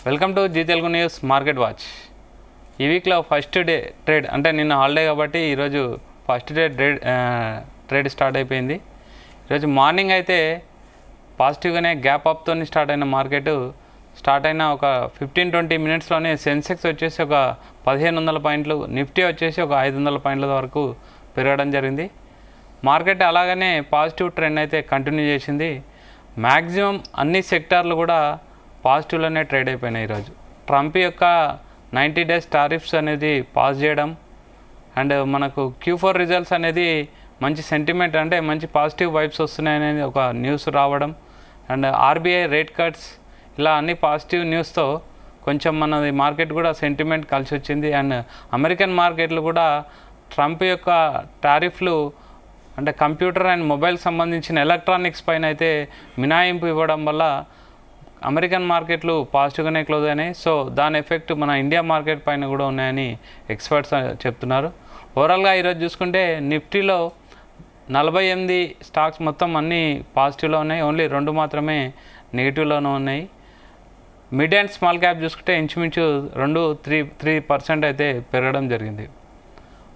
Welcome to Zee Telugu news market watch. ఈ వీక్లో first day trade అంటే నిన్న హాలిడే కాబట్టి ఈరోజు ఫస్ట్ డే ట్రేడ్ స్టార్ట్ అయిపోయింది. ఈరోజు మార్నింగ్ అయితే పాజిటివ్గానే గ్యాప్ అప్తో స్టార్ట్ అయిన మార్కెట్ స్టార్ట్ అయిన ఒక 15-20 మినిట్స్లోనే సెన్సెక్స్ వచ్చేసి ఒక 1500 పాయింట్లు, నిఫ్టీ వచ్చేసి ఒక 500 పాయింట్ల వరకు పెరగడం జరిగింది. మార్కెట్ అలాగనే పాజిటివ్ ట్రెండ్ అయితే కంటిన్యూ చేసింది. మ్యాక్సిమం అన్ని సెక్టార్లు కూడా పాజిటివ్లోనే ట్రేడ్ అయిపోయినాయి. ఈరోజు ట్రంప్ యొక్క 90 డేస్ టారిఫ్స్ అనేది పాస్ చేయడం అండ్ మనకు Q4 రిజల్ట్స్ అనేది మంచి సెంటిమెంట్ అంటే మంచి పాజిటివ్ వైబ్స్ వస్తున్నాయనేది ఒక న్యూస్ రావడం అండ్ RBI రేట్ కట్స్ ఇలా అన్ని పాజిటివ్ న్యూస్తో కొంచెం మనది మార్కెట్ కూడా సెంటిమెంట్ కలిసి వచ్చింది. అండ్ అమెరికన్ మార్కెట్లు కూడా ట్రంప్ యొక్క టారిఫ్లు అంటే కంప్యూటర్ అండ్ మొబైల్ సంబంధించిన ఎలక్ట్రానిక్స్ పైన అయితే మినహాయింపు ఇవ్వడం వల్ల అమెరికన్ మార్కెట్లు పాజిటివ్గానే క్లోజ్ అయినాయి. సో దాని ఎఫెక్ట్ మన ఇండియా మార్కెట్ పైన కూడా ఉన్నాయని ఎక్స్పర్ట్స్ చెప్తున్నారు. ఓవరాల్గా ఈరోజు చూసుకుంటే నిఫ్టీలో 48 స్టాక్స్ మొత్తం అన్నీ పాజిటివ్లో ఉన్నాయి, ఓన్లీ 2 మాత్రమే నెగిటివ్లోనే ఉన్నాయి. మిడ్ అండ్ స్మాల్ క్యాప్ చూసుకుంటే ఇంచుమించు 2-3% అయితే పెరగడం జరిగింది.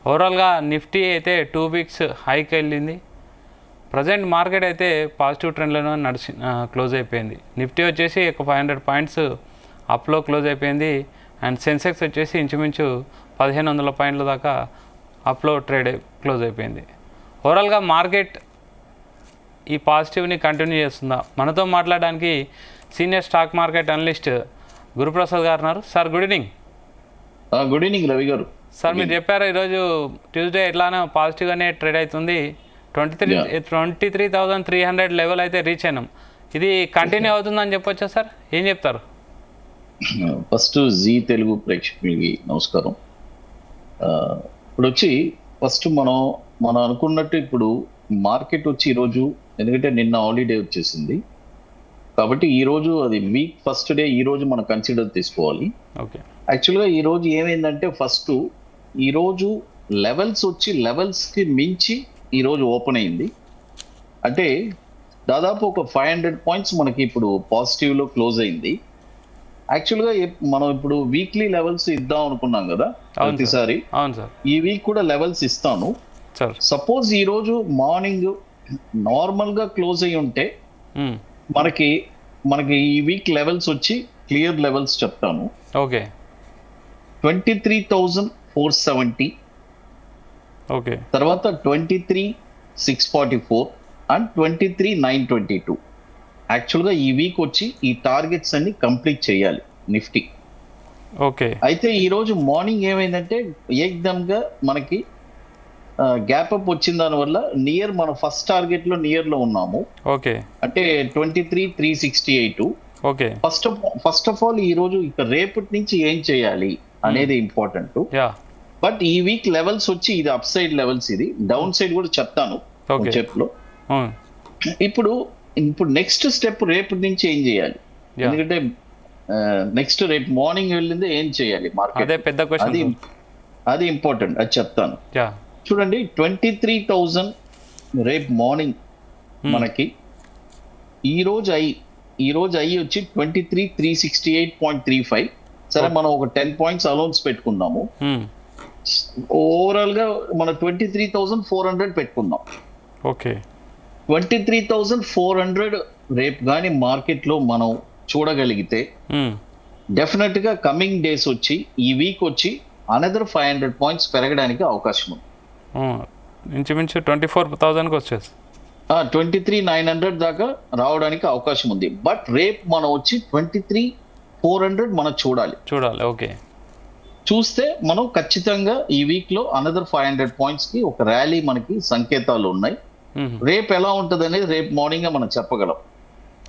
ఓవరాల్గా నిఫ్టీ అయితే 2 వీక్స్ హైకి వెళ్ళింది. ప్రజెంట్ మార్కెట్ అయితే పాజిటివ్ ట్రెండ్లోనే క్లోజ్ అయిపోయింది. నిఫ్టీ వచ్చేసి ఒక 500 పాయింట్స్ అప్లో క్లోజ్ అయిపోయింది అండ్ సెన్సెక్స్ వచ్చేసి ఇంచుమించు 1500 పాయింట్ల దాకా అప్లో క్లోజ్ అయిపోయింది. ఓవరాల్గా మార్కెట్ ఈ పాజిటివ్ని కంటిన్యూ చేస్తుందా? మనతో మాట్లాడడానికి senior stock market analyst Guruprasad గారు ఉన్నారు. Sir good evening. Good evening Ravi గారు. సార్ మీరు చెప్పారు ఈరోజు ట్యూస్డే ఎట్లానో పాజిటివ్గానే ట్రేడ్ అవుతుంది. 23,300 లెవెల్ అయితే రీచ్ అయినాం. ఇది కంటిన్యూ అవుతుందని చెప్పొచ్చా సార్? ఏం చెప్తారు? ఫస్ట్ జీ తెలుగు ప్రేక్షకులకి నమస్కారం. ఇప్పుడు వచ్చి ఫస్ట్ మనం అనుకున్నట్టు ఇప్పుడు మార్కెట్ వచ్చి ఈరోజు, ఎందుకంటే నిన్న హాలిడే వచ్చేసింది కాబట్టి ఈరోజు అది వీక్ ఫస్ట్ డే ఈరోజు మనం కన్సిడర్ తీసుకోవాలి. ఓకే, యాక్చువల్గా ఈరోజు ఏమైందంటే ఫస్ట్ ఈరోజు లెవెల్స్కి మించి ఈరోజు ఓపెన్ అయింది. అంటే దాదాపు ఒక 500 పాయింట్స్ మనకి ఇప్పుడు పాజిటివ్లో క్లోజ్ అయింది. యాక్చువల్గా మనం ఇప్పుడు వీక్లీ లెవెల్స్ ఇద్దాం అనుకున్నాం కదా ప్రతిసారి. ఈ వీక్ కూడా లెవెల్స్ ఇస్తాను. సపోజ్ ఈరోజు మార్నింగ్ నార్మల్గా క్లోజ్ అయ్యి ఉంటే మనకి ఈ వీక్ లెవెల్స్ వచ్చి క్లియర్ లెవెల్స్ చెప్తాను. ఓకే, 23,470, ఓకే, తర్వాత 23,644 అండ్ 23,922. యాక్చువల్గా ఈ వీక్ వచ్చి ఈ టార్గెట్స్ అన్ని కంప్లీట్ చేయాలి నిఫ్టీ. ఓకే, అయితే ఈరోజు మార్నింగ్ ఏమైందంటే ఏకదమ్గా మనకి గ్యాప్ అప్ వచ్చిన దానివల్ల మన ఫస్ట్ టార్గెట్లో నియర్లో ఉన్నాము. ఓకే, అంటే 23,368. ఓకే, ఫస్ట్ ఆఫ్ ఆల్ ఈరోజు ఇక రేపటి నుంచి ఏం చేయాలి అనేది ఇంపార్టెంట్. బట్ ఈ వీక్ లెవెల్స్ వచ్చి ఇది అప్ సైడ్ లెవెల్స్, ఇది డౌన్ సైడ్ కూడా చెప్తాను చెప్లో. ఇప్పుడు నెక్స్ట్ స్టెప్ రేపటి నుంచి ఏం చేయాలి, ఎందుకంటే నెక్స్ట్ రేపు మార్నింగ్ వెళ్ళింది ఏం చేయాలి మార్కెట్, అది ఇంపార్టెంట్, అది చెప్తాను. చూడండి 23,000 రేపు మార్నింగ్ మనకి ఈ రోజు ఐ వచ్చి 23,368.35. సరే మనం ఒక 10 పాయింట్స్ అలౌన్స్ పెట్టుకుందాము. ఓవరాల్ గా మనం 23,400 పెట్టుకుందాం. ఓకే, 23,400 రేపు కానీ మార్కెట్ లో మనం చూడగలిగితే డెఫినెట్ గా కమింగ్ డేస్ వచ్చి ఈ వీక్ వచ్చి అనదర్ 500 పాయింట్స్ పెరగడానికి అవకాశం ఉంది. ఇంచుమించు 24,000కి వచ్చేసి 23,900 దాకా రావడానికి అవకాశం ఉంది. బట్ రేపు మనం వచ్చి 23,400 మనం చూడాలి. ఓకే, చూస్తే మనం ఖచ్చితంగా ఈ వీక్ లో అనదర్ 500 పాయింట్స్ కి ఒక ర్యాలీ మనకి సంకేతాలు ఉన్నాయి. రేపు ఎలా ఉంటది అనేది రేపు మార్నింగ్ మనం చెప్పగలం.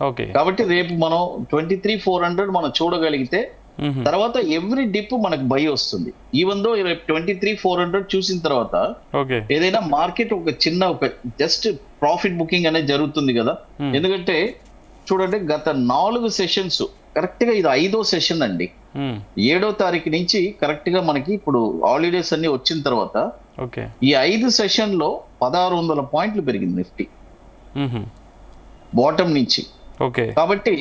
ఓకే, కాబట్టి రేపు మనం 23,400 మనం చూడగలిగితే తర్వాత ఎవ్రీ డిప్ మనకు బై వస్తుంది. ఈవెన్ దో రేపు 23,400 చూసిన తర్వాత ఏదైనా మార్కెట్ ఒక జస్ట్ ప్రాఫిట్ బుకింగ్ అనేది జరుగుతుంది కదా. ఎందుకంటే చూడండి గత 4 సెషన్స్ కరెక్ట్ గా ఇది 5వ సెషన్ అండి. 7వ తారీఖు నుంచి కరెక్ట్ గా మనకి ఇప్పుడు హాలిడేస్ అన్ని వచ్చిన తర్వాత ఈ 5 సెషన్ లో 1,600 పాయింట్లు పెరిగింది నిఫ్టీ బాటమ్ నుంచి. కాబట్టి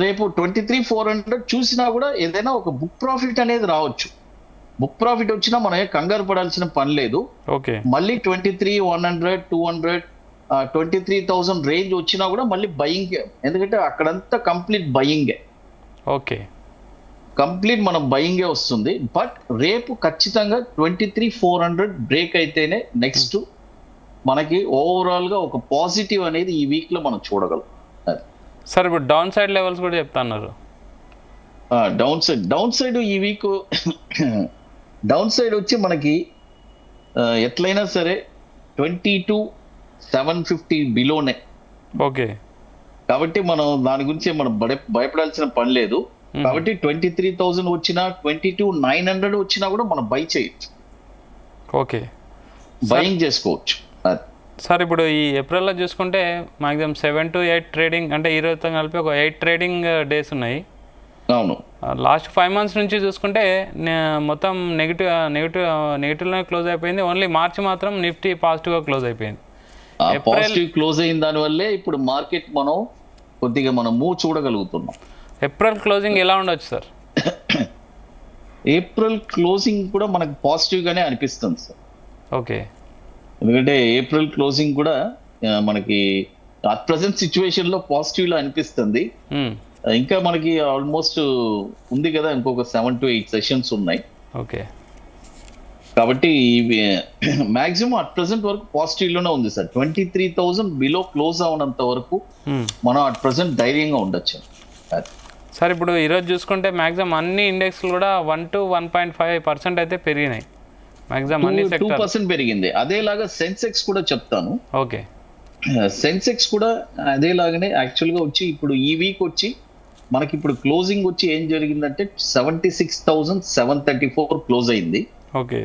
రేపు 23,400 చూసినా కూడా ఏదైనా ఒక బుక్ ప్రాఫిట్ అనేది రావచ్చు. బుక్ ప్రాఫిట్ వచ్చినా మనం కంగారు పడాల్సిన పని లేదు. ఓకే, మళ్ళీ 23,100, 200, 23,000 రేంజ్ వచ్చినా కూడా మళ్ళీ బయింగ్, ఎందుకంటే అక్కడంతా కంప్లీట్ బయింగే. ఓకే, కంప్లీట్ మనం బయింగే వస్తుంది. బట్ రేపు ఖచ్చితంగా 23,400 బ్రేక్ అయితేనే నెక్స్ట్ మనకి ఓవరాల్ గా ఒక పాజిటివ్ అనేది ఈ వీక్ లో మనం చూడగలం. సార్ ఇప్పుడు డౌన్ సైడ్ లెవెల్స్ కూడా చెప్తున్నారు. డౌన్ సైడ్ ఈ వీక్ డౌన్ సైడ్ వచ్చి మనకి ఎట్లయినా సరే 22,750 బిలోనే. ఓకే, కాబట్టి మనం దాని గురించి మనం భయపడాల్సిన పని లేదు. కాబట్టి 23,000 వచ్చినా 22,900 వచ్చినా కూడా మనం బై చేయొచ్చు. ఓకే, బయింగ్ చేసుకోవచ్చు. సార్ ఇప్పుడు ఈ ఏప్రిల్లో చూసుకుంటే మ్యాక్సిమం 7 to 8 ట్రేడింగ్, అంటే ఈ రోజుతో కలిపి ఒక 8 ట్రేడింగ్ డేస్ ఉన్నాయి. అవును, లాస్ట్ 5 months నుంచి చూసుకుంటే మొత్తం నెగిటివ్లోనే క్లోజ్ అయిపోయింది. ఓన్లీ మార్చి మాత్రం నిఫ్టీ పాజిటివ్గా క్లోజ్ అయిపోయింది. పాజిటివ్ క్లోజ్ అయిన దాని వల్లే ఇప్పుడు మార్కెట్ మనం కొద్దిగా మనం మూవ్ చూడగలుగుతున్నాం. ఏప్రిల్ క్లోజింగ్ ఎలా ఉండొచ్చు సార్? ఏప్రిల్ క్లోజింగ్ కూడా మనకు పాజిటివ్ గానే అనిపిస్తుంది సార్. ఓకే, ఎందుకంటే ఏప్రిల్ క్లోజింగ్ కూడా మనకి అట్ ప్రజెంట్ సిచ్యువేషన్ లో పాజిటివ్ లో అనిపిస్తుంది. ఇంకా మనకి ఆల్మోస్ట్ ఉంది కదా, ఇంకొక 7 to 8 సెషన్స్ ఉన్నాయి. ఓకే, కాబట్టి మాక్సిమం అట్ ప్రెసెంట్ వరకు పాజిటివ్ లోనే ఉంది సార్. 23,000 బిలో క్లోజ్ అవనంత వరకు మనం అట్ ప్రెసెంట్ ధైర్యంగా ఉండొచ్చు సార్. ఇప్పుడు ఈరోజు చూసుకుంటే మాక్సిమం అన్ని ఇండెక్స్లు కూడా 1 to 1.5% అయితే పెరిగినాయి. మాక్సిమం అన్ని 2% పెరిగింది. అదేలాగా సెన్సెక్స్ కూడా చెప్తాను. ఓకే, సెన్సెక్స్ కూడా అదేలాగానే యాక్చువల్ గా వచ్చి ఇప్పుడు ఈ వీక్ వచ్చి మనకి ఇప్పుడు క్లోజింగ్ వచ్చి ఏం జరిగిందంటే 76,734 క్లోజ్ అయింది. ఓకే,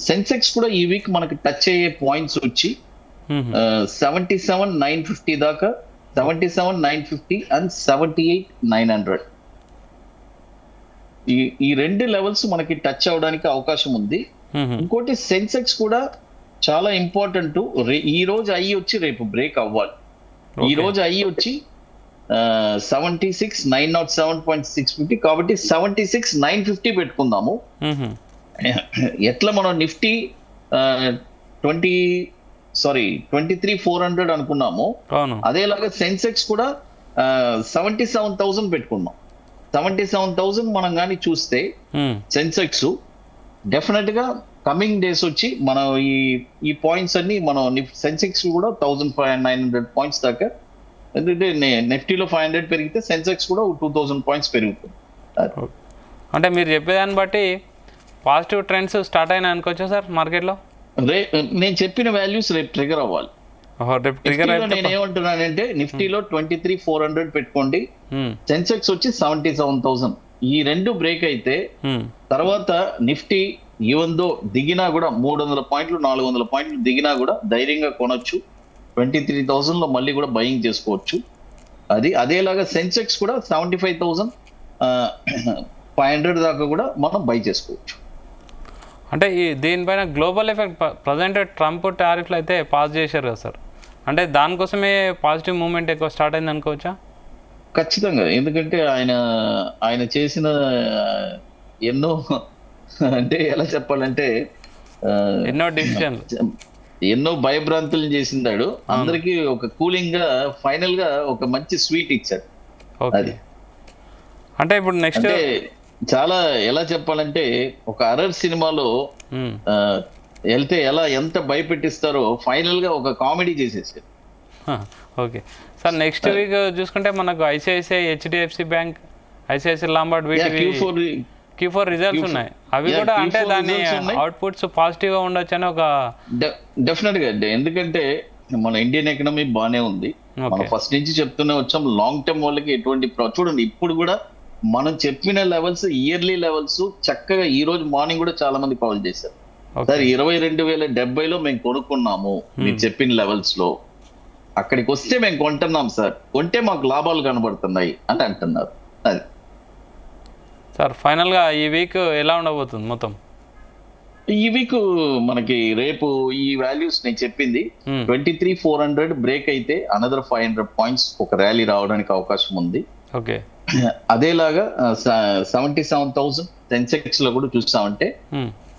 సెన్సెక్స్ కూడా ఈ వీక్ మనకి టచ్ అయ్యే పాయింట్స్ వచ్చి 77,950 దాకా, 77,950 అండ్ 78,900 ఈ రెండు లెవెల్స్ మనకి టచ్ అవడానికి అవకాశం ఉంది. ఇంకోటి సెన్సెక్స్ కూడా చాలా ఇంపార్టెంట్. ఈ రోజు అయ్యి వచ్చి రేపు బ్రేక్ అవ్వాలి. ఈ రోజు అయ్యి వచ్చి 76,907.650, కాబట్టి 76,950 పెట్టుకుందాము. ఎట్లా మనం నిఫ్టీ 23,400 అనుకున్నాము, అదేలాగా సెన్సెక్స్ కూడా 77,000 పెట్టుకున్నాం. 77,000 మనం కానీ చూస్తే సెన్సెక్స్ డెఫినెట్ గా కమింగ్ డేస్ వచ్చి మనం ఈ పాయింట్స్ అన్ని మనం సెన్సెక్స్ కూడా 1,900 పాయింట్స్ దాకా, ఎందుకంటే నిఫ్టీలో 500 పెరిగితే సెన్సెక్స్ కూడా 2,000 పాయింట్స్ పెరుగుతుంది. అంటే మీరు చెప్పేదాన్ని బట్టి పాజిటివ్ ట్రెండ్స్ స్టార్ట్ అయినా అనుకోవచ్చా సార్ మార్కెట్లో? నేను చెప్పిన వాల్యూస్ రేపు ట్రిగర్ అవ్వాలి. నేను ఏమంటున్నానంటే నిఫ్టీలో 23,400 పెట్టుకోండి, సెన్సెక్స్ వచ్చి 77,000. ఈ రెండు బ్రేక్ అయితే తర్వాత నిఫ్టీ ఈవెందో దిగినా కూడా 300 పాయింట్లు 400 పాయింట్లు దిగినా కూడా ధైర్యంగా కొనొచ్చు. 23,000 లో మళ్ళీ కూడా బయింగ్ చేసుకోవచ్చు. అదేలాగా సెన్సెక్స్ కూడా 75,500 దాకా కూడా మనం బై చేసుకోవచ్చు. అంటే దీనిపైన గ్లోబల్ ఎఫెక్ట్ ప్రజెంట్ ట్రంప్ టారిఫ్లు అయితే పాస్ చేశారు కదా సార్, అంటే దానికోసమే పాజిటివ్ మూవ్మెంట్ ఎక్కువ స్టార్ట్ అయింది అనుకోవచ్చా? ఖచ్చితంగా, ఎందుకంటే ఆయన చేసిన ఎన్నో, అంటే ఎలా చెప్పాలంటే ఎన్నో డిసిషన్, ఎన్నో భయభ్రాంతులు చేసిందాడు. అందరికి ఒక కూలింగ్ గా ఫైనల్ గా ఒక మంచి స్వీట్ ఇచ్చాడు. అది అంటే ఇప్పుడు నెక్స్ట్ చాలా ఎలా చెప్పాలంటే ఒక హర్రర్ సినిమాలో వెళ్తే ఎంత భయపెట్టిస్తారో ఫైనల్ గా ఒక కామెడీ చేసేసారు. ఓకే సార్, నెక్స్ట్ వీక్ చూసుకుంటే మనకు ICICI, HDFC bank, ICICI Lombard Q4 results ఉన్నాయి. అవి కూడా అంటే దాని అవుట్పుట్స్ పాజిటివ్ గా ఉండొచ్చు అని ఒక డెఫినెట్ గా, ఎందుకంటే మన ఇండియన్ ఎకనామీ బానే ఉంది. మనం ఫస్ట్ నుంచి చెప్తూనే వచ్చాం, లాంగ్ టర్మ్ వాళ్ళకి ఎటువంటి చూడండి ఇప్పుడు కూడా మనం చెప్పిన లెవెల్స్, ఇయర్లీ లెవెల్స్ చక్కగా ఈ రోజు మార్నింగ్ కూడా చాలా మంది కాల్ చేశారు సార్, 22,070లో మేము కొనుక్కున్నాము మీరు చెప్పిన లెవెల్స్ లో, అక్కడికి వస్తే మేము కొంటున్నాం సార్, కొంటే మాకు లాభాలు కనబడుతున్నాయి అని అంటున్నారు. అది సార్ ఫైనల్ గా ఈ వీక్ ఎలా ఉండబోతుంది మొత్తం? ఈ వీక్ మనకి రేపు ఈ వాల్యూస్ నేను చెప్పింది 23,400 బ్రేక్ అయితే అనదర్ 500 పాయింట్స్ ఒక ర్యాలీ రావడానికి అవకాశం ఉంది. ఓకే. అదేలాగా 77,000 సెన్సెక్స్ లో కూడా చూస్తామంటే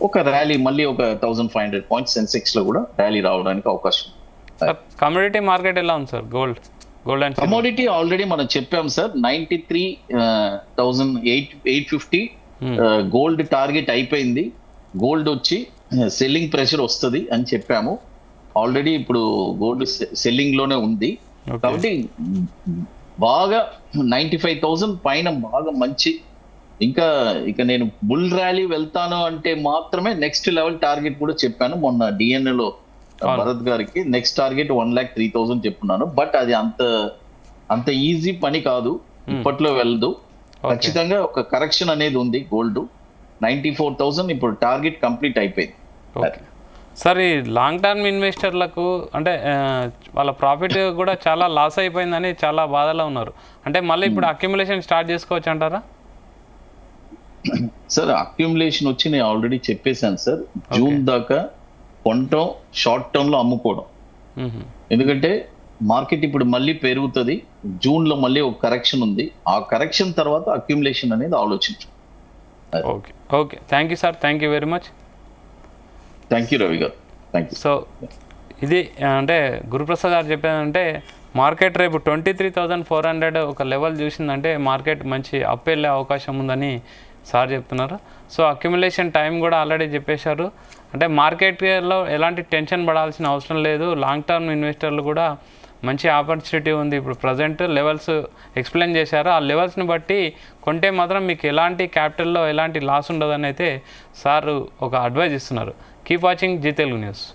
ఒక ర్యాలీ మళ్ళీ ఒక 1,500 పాయింట్స్ సెన్సెక్స్ లో కూడా ర్యాలీ రావడానికి అవకాశం. కమోడిటీ మార్కెట్ ఎలా ఉంది sir? Gold and commodity already మనం చెప్పాం సార్, 93,850 గోల్డ్ టార్గెట్ అయిపోయింది. గోల్డ్ వచ్చి సెల్లింగ్ ప్రెషర్ వస్తుంది అని చెప్పాము ఆల్రెడీ. ఇప్పుడు గోల్డ్ సెల్లింగ్ లోనే ఉంది కాబట్టి బాగా 95,000 పైన బాగా మంచి, ఇంకా ఇక నేను బుల్ ర్యాలీ వెళ్తాను అంటే మాత్రమే నెక్స్ట్ లెవెల్ టార్గెట్ కూడా చెప్పాను మొన్న డిఎన్ఏ లో భరత్ గారికి. Next target 1,03,000 చెప్పున్నాను. బట్ అది అంత ఈజీ పని కాదు, ఇప్పట్లో వెళ్ళదు. ఖచ్చితంగా ఒక కరెక్షన్ అనేది ఉంది. గోల్డ్ 94,000 ఇప్పుడు టార్గెట్ కంప్లీట్ అయిపోయింది. సార్ ఈ లాంగ్ టర్మ్ ఇన్వెస్టర్లకు అంటే వాళ్ళ ప్రాఫిట్ కూడా చాలా లాస్ అయిపోయిందని చాలా బాధలో ఉన్నారు. అంటే మళ్ళీ ఇప్పుడు అక్యుములేషన్ స్టార్ట్ చేసుకోవచ్చు అంటారా? సార్ అక్యుములేషన్ వచ్చి నేను ఆల్రెడీ చెప్పేశాను సార్, జూన్ దాకా కొనటం, షార్ట్ టర్మ్ లో అమ్ముకోవడం. ఎందుకంటే మార్కెట్ ఇప్పుడు మళ్ళీ పెరుగుతుంది, జూన్ లో మళ్ళీ ఒక కరెక్షన్ ఉంది. ఆ కరెక్షన్ తర్వాత అక్యుములేషన్ అనేది ఆలోచించు. Okay okay, thank you sir, thank you very much. Thank you Ravi గారు, థ్యాంక్ యూ. సో ఇది అంటే గురుప్రసాద్ గారు చెప్పేదంటే మార్కెట్ రేపు 23,400 ఒక లెవెల్ చూసిందంటే మార్కెట్ మంచి అప్ వెళ్ళే అవకాశం ఉందని సార్ చెప్తున్నారు. సో అక్యుములేషన్ టైం కూడా ఆల్రెడీ చెప్పేశారు. అంటే మార్కెట్లో ఎలాంటి టెన్షన్ పడాల్సిన అవసరం లేదు. లాంగ్ టర్మ్ ఇన్వెస్టర్లు కూడా మంచి ఆపర్చునిటీ ఉంది. ఇప్పుడు ప్రజెంట్ లెవెల్స్ ఎక్స్ప్లెయిన్ చేశారు. ఆ లెవెల్స్ని బట్టి కొంటే మాత్రం మీకు ఎలాంటి క్యాపిటల్లో ఎలాంటి లాస్ ఉండదని అయితే సార్ ఒక అడ్వైజ్ ఇస్తున్నారు. Keep watching Zee Telugu news.